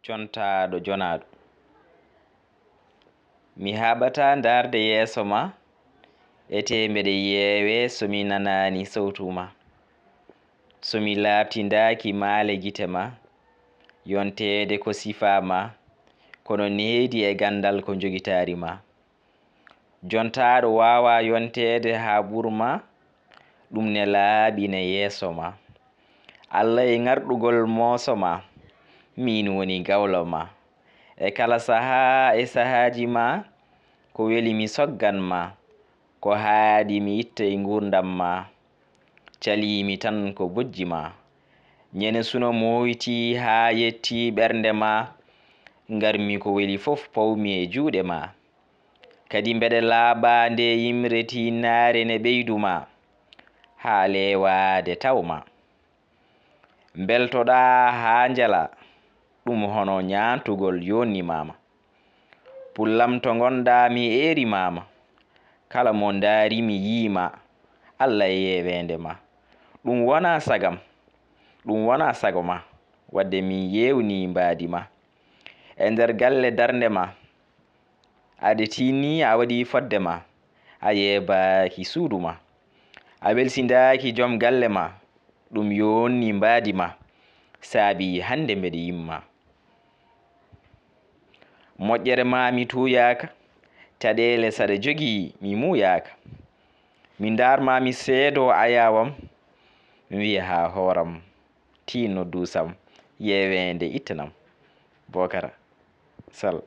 Contaɗo jonaɗo. Mi haɓata darde yeeso ma ete mbeɗe yeewe somi nanani sautu ma. Somi labtindaki maale gite ma, yontede ko sifama, kono needi e gandal ko jogitari ma. Jontaɗo wawa yontede ha ɓurma, ɗum ne laaɓi ne yeeso ma. Allah e ngarɗugol mooso ma, min woni gawlo ma. E kala saha e sahaji ma, ko weli mi soggan ma, ko haadi mi itta e ngurdam ma. Calimi tan ko bojji ma, nyene suno moyti ha yetti ɓernde ma. Ngarmi ko weli fof pawmi e juuɗe ma. Kadi mbeɗe laaɓa nde yimreti naare ne ɓeyduma, ha lewade tawma. Beltoɗa ha njala, ɗum hono nyantugol yonni mama. Pullam to gonɗa mi eri mama, kala mo daari mi yima. Allah e yewende ma, ɗum wona sagam, ɗum wona sago ma, wadde min yewni mbadi ma. E nder galle darde ma, ade tini a waɗi fodde ma, a yebaki suudu ma. A welsindaki joom galle ma, ɗum yonni mbadi ma, saabi hande mbeɗe yimma. Moƴƴere ma mi tuyaka, taɗele saɗa jogi mi muyaka. Min darmami seedo ayawam, mi wiya ha horam tinno dusam, yewende ittanam. Bocara Sall.